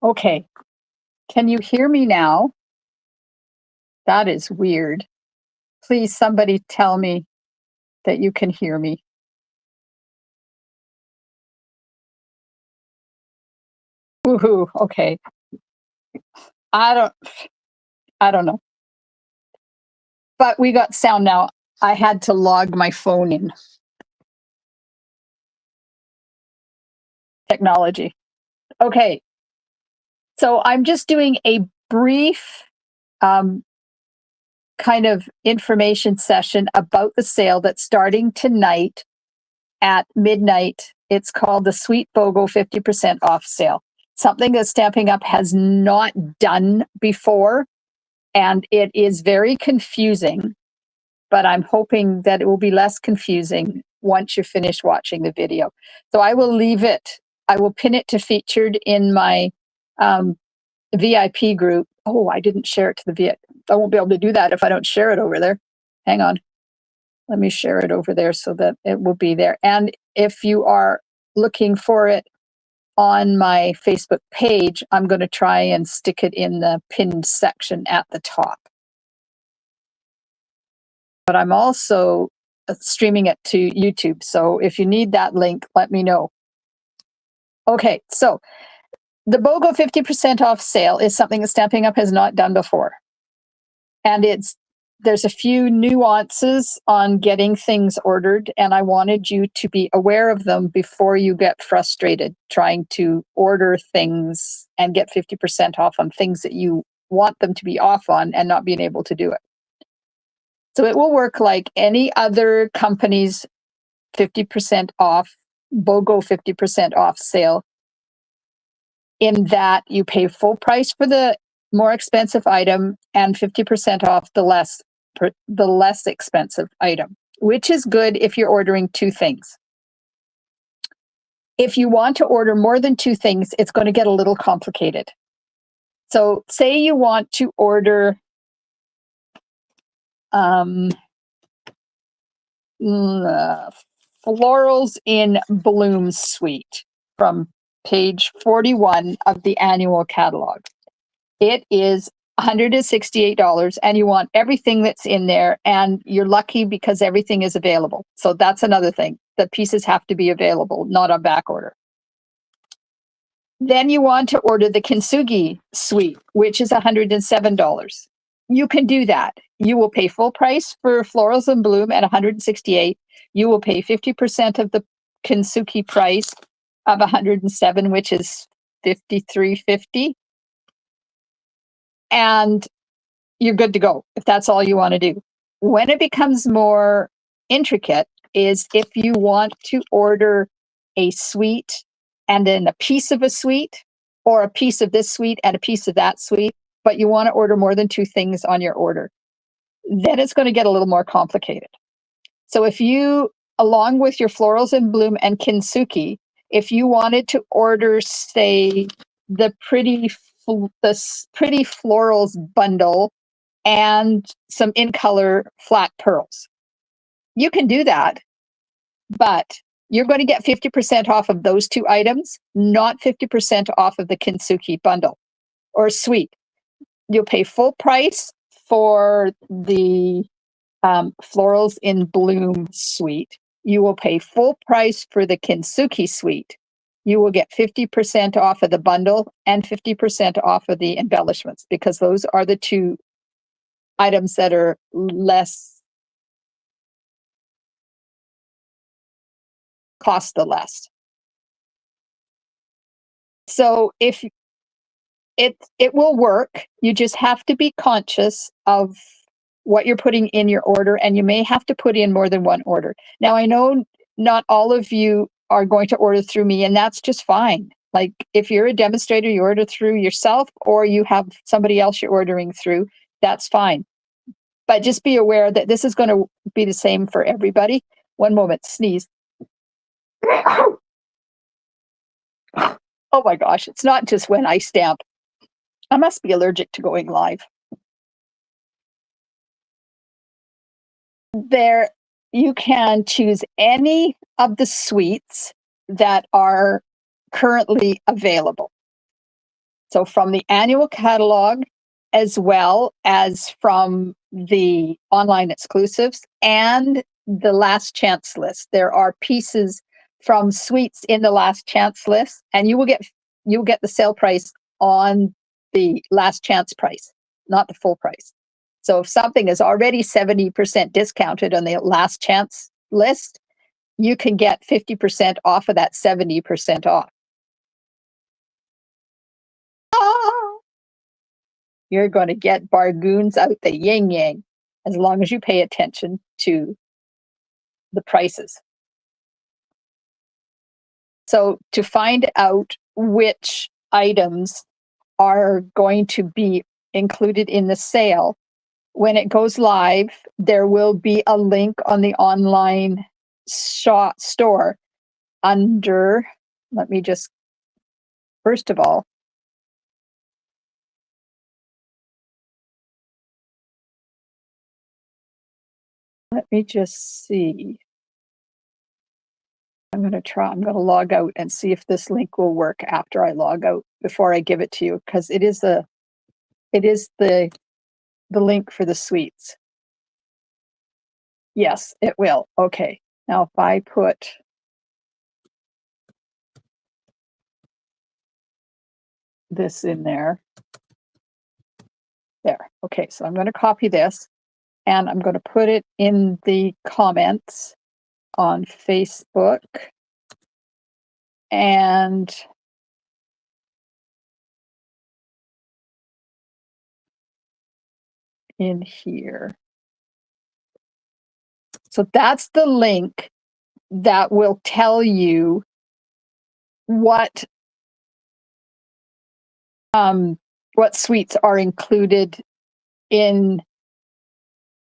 Okay. Can you hear me now? That is weird. Please, somebody tell me that you can hear me. Woohoo. Okay. I don't I don't know. But we got sound now. I had to log my phone in. Technology. Okay. So I'm just doing a brief um, kind of information session about the sale that's starting tonight at midnight. It's called the Sweet BOGO 50% off sale. Something that Stamping Up has not done before, and it is very confusing, but I'm hoping that it will be less confusing once you finish watching the video. So I will leave it, I will pin it to featured in my um, VIP group. Oh, I didn't share it to the VIP. I won't be able to do that if I don't share it over there. Hang on. Let me share it over there so that it will be there. And if you are looking for it on my Facebook page, I'm going to try and stick it in the pinned section at the top. But I'm also streaming it to YouTube. So if you need that link, let me know. Okay, so the BOGO 50% off sale is something that Stamping Up has not done before. And there's a few nuances on getting things ordered, and I wanted you to be aware of them before you get frustrated trying to order things and get 50% off on things that you want them to be off on and not being able to do it. So it will work like any other company's 50% off, BOGO 50% off sale, in that you pay full price for the more expensive item and 50% off the less expensive item, which is good if you're ordering two things. If you want to order more than two things, it's going to get a little complicated. So say you want to order Florals in Bloom suite from page 41 of the annual catalog. It is $168, and you want everything that's in there, and you're lucky because everything is available. So that's another thing. The pieces have to be available, not on back order. Then you want to order the Kintsugi suite, which is $107. You can do that. You will pay full price for Florals in Bloom at $168. You will pay 50% of the Kintsugi price of $107, which is $53.50. And you're good to go if that's all you want to do. When it becomes more intricate is if you want to order a suite and then a piece of a suite, or a piece of this suite and a piece of that suite, but you want to order more than two things on your order, then it's going to get a little more complicated. So if you, along with your Florals in Bloom and Kintsugi, if you wanted to order, say, the pretty florals bundle and some in color flat pearls, you can do that, but you're going to get 50% off of those two items, not 50% off of the Kintsugi bundle or suite. You'll pay full price for the Florals in Bloom suite. You will pay full price for the Kintsugi suite. You will get 50% off of the bundle and 50% off of the embellishments, because those are the two items that are cost the less. So if it will work, you just have to be conscious of what you're putting in your order, and you may have to put in more than one order. Now, I know not all of you are going to order through me, and that's just fine. Like if you're a demonstrator, you order through yourself, or you have somebody else you're ordering through, that's fine. But just be aware that this is going to be the same for everybody. One moment, sneeze. Oh my gosh, it's not just when I stamp. I must be allergic to going live. There, you can choose any of the suites that are currently available. So from the annual catalog, as well as from the online exclusives and the last chance list. There are pieces from suites in the last chance list, and you will get the sale price on the last chance price, not the full price. So if something is already 70% discounted on the last chance list, you can get 50% off of that 70% off. Ah! You're going to get bargoons out the yin yang as long as you pay attention to the prices. So to find out which items are going to be included in the sale, when it goes live, there will be a link on the online store under, let me just, first of all, let me just see. I'm going to log out and see if this link will work after I log out before I give it to you, because it is the link for the suites. Yes, it will. Okay. Now if I put this in there. There. Okay, so I'm going to copy this and I'm going to put it in the comments on Facebook and in here. So that's the link that will tell you what suites are included in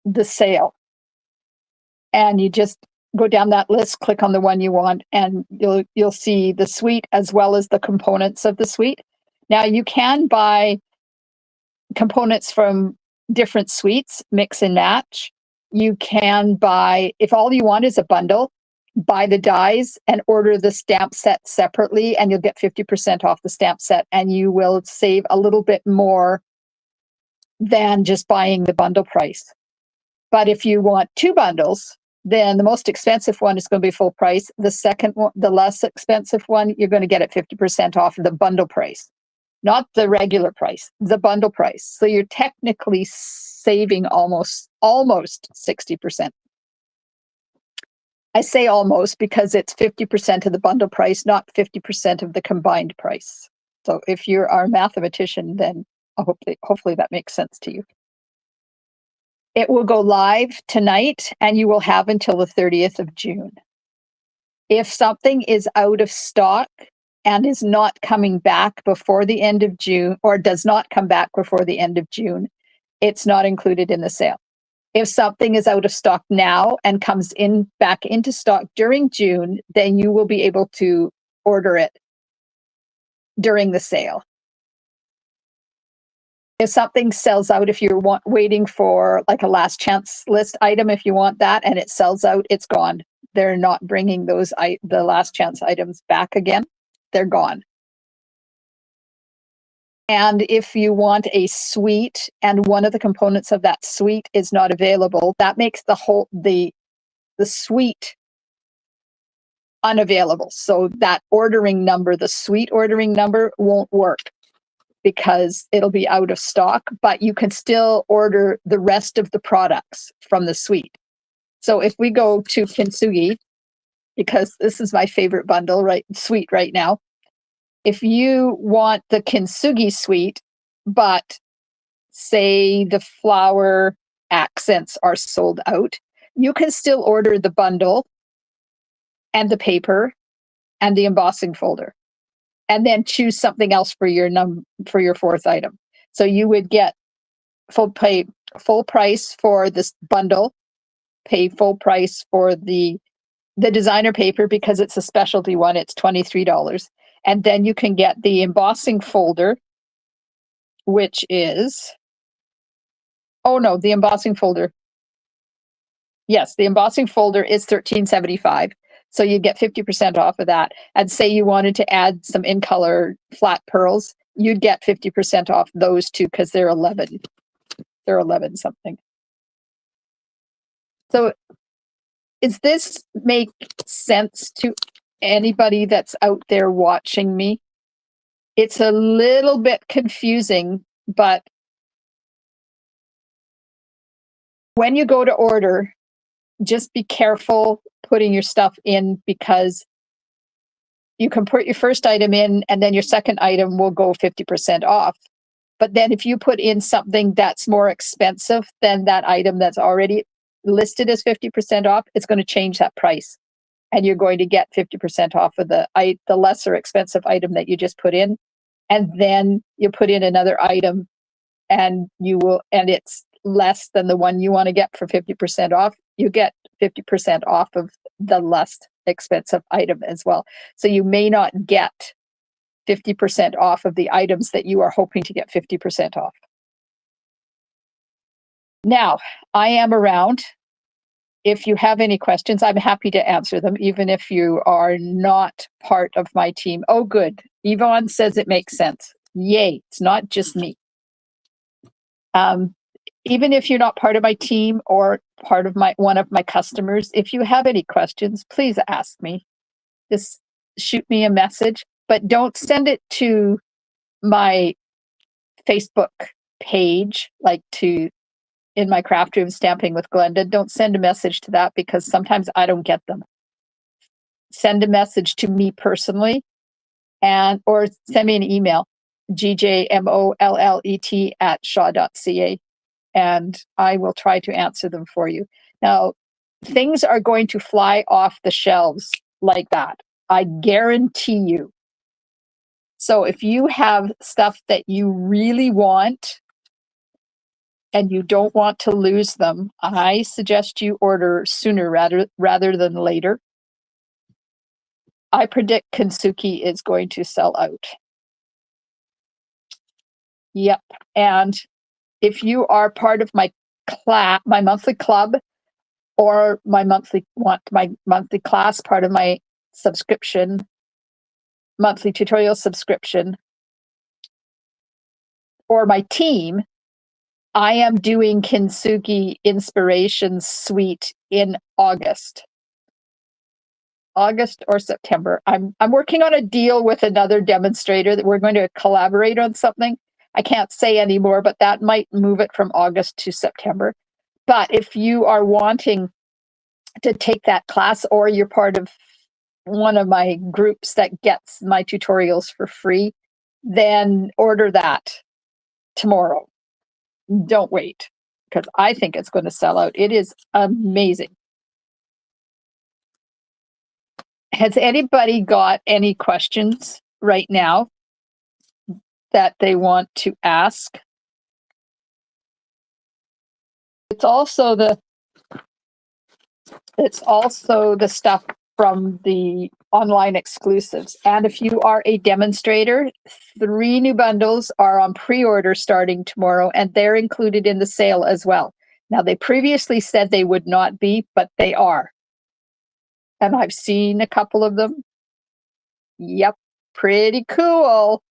the sale. And you just go down that list, click on the one you want, and you'll see the suite as well as the components of the suite. Now you can buy components from different suites, mix and match. You can buy, if all you want is a bundle, buy the dies and order the stamp set separately, and you'll get 50% off the stamp set, and you will save a little bit more than just buying the bundle price. But if you want two bundles, then the most expensive one is going to be full price. The second one, the less expensive one, you're going to get it 50% off of the bundle price, not the regular price, the bundle price. So you're technically saving almost 60%. I say almost because it's 50% of the bundle price, not 50% of the combined price. So if you're a mathematician, then hopefully that makes sense to you. It will go live tonight and you will have until the 30th of June. If something is out of stock and is not coming back before the end of June, or does not come back before the end of June, it's not included in the sale. If something is out of stock now and comes back into stock during June, then you will be able to order it during the sale. If something sells out, if you're waiting for like a last chance list item, if you want that and it sells out, it's gone. They're not bringing the last chance items back again. They're gone. And if you want a suite and one of the components of that suite is not available, that makes the suite unavailable. So that ordering number, the suite ordering number, won't work because it'll be out of stock, but you can still order the rest of the products from the suite. So if we go to Kintsugi, because this is my favorite suite right now, if you want the Kintsugi suite, but say the flower accents are sold out, you can still order the bundle and the paper and the embossing folder, and then choose something else for your fourth item. So you would get full price for this bundle, pay full price for the designer paper because it's a specialty one, it's $23. And then you can get the embossing folder, which is, the embossing folder. Yes, the embossing folder is $13.75. So you get 50% off of that. And say you wanted to add some in color flat pearls, you'd get 50% off those two because they're 11. They're 11 something. So does this make sense to anybody that's out there watching me? It's a little bit confusing, but when you go to order, just be careful putting your stuff in, because you can put your first item in and then your second item will go 50% off. But then if you put in something that's more expensive than that item that's already listed as 50% off, it's going to change that price. And you're going to get 50% off of the lesser expensive item that you just put in. And then you put in another item and it's less than the one you want to get for 50% off. You get 50% off of the less expensive item as well. So you may not get 50% off of the items that you are hoping to get 50% off. Now, I am around. If you have any questions, I'm happy to answer them, even if you are not part of my team. Oh, good. Yvonne says it makes sense. Yay. It's not just me. Even if you're not part of my team or part of one of my customers, if you have any questions, please ask me. Just shoot me a message, but don't send it to my Facebook page, like to in my craft room stamping with Glenda. Don't send a message to that because sometimes I don't get them. Send a message to me personally, or send me an email, gjmollet@shaw.ca, and I will try to answer them for you. Now, things are going to fly off the shelves like that. I guarantee you. So if you have stuff that you really want and you don't want to lose them, I suggest you order sooner rather than later. I predict Kensuke is going to sell out. Yep. And if you are part of my monthly club, or my monthly class, part of my subscription, monthly tutorial subscription, or my team, I am doing Kintsugi Inspiration Suite in August or September. I'm working on a deal with another demonstrator that we're going to collaborate on something. I can't say anymore, but that might move it from August to September. But if you are wanting to take that class, or you're part of one of my groups that gets my tutorials for free, then order that tomorrow. Don't wait, because I think it's going to sell out. It is amazing. Has anybody got any questions right now that they want to ask? It's also the stuff from the online exclusives. And if you are a demonstrator, 3 new bundles are on pre-order starting tomorrow, and they're included in the sale as well. Now, they previously said they would not be, but they are. And I've seen a couple of them. Yep, pretty cool.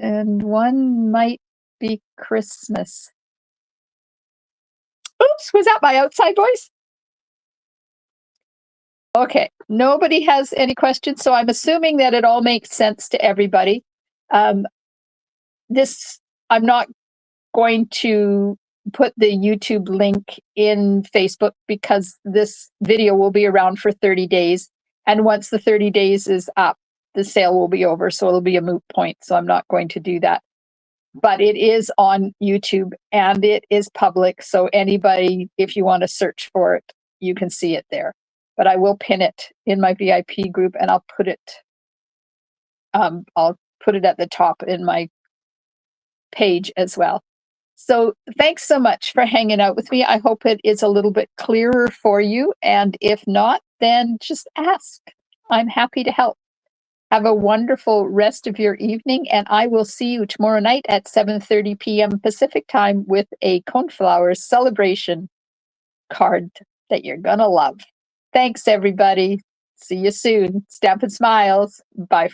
And one might be Christmas. Oops, was that my outside voice? Okay, nobody has any questions, so I'm assuming that it all makes sense to everybody. I'm not going to put the YouTube link in Facebook because this video will be around for 30 days. And once the 30 days is up, the sale will be over, so it'll be a moot point. So I'm not going to do that. But it is on YouTube and it is public. So anybody, if you want to search for it, you can see it there. But I will pin it in my VIP group, and I'll put it at the top in my page as well. So thanks so much for hanging out with me. I hope it is a little bit clearer for you. And if not, then just ask. I'm happy to help. Have a wonderful rest of your evening, and I will see you tomorrow night at 7:30 p.m. Pacific time with a Coneflowers celebration card that you're going to love. Thanks, everybody. See you soon. Stampin' Smiles. Bye for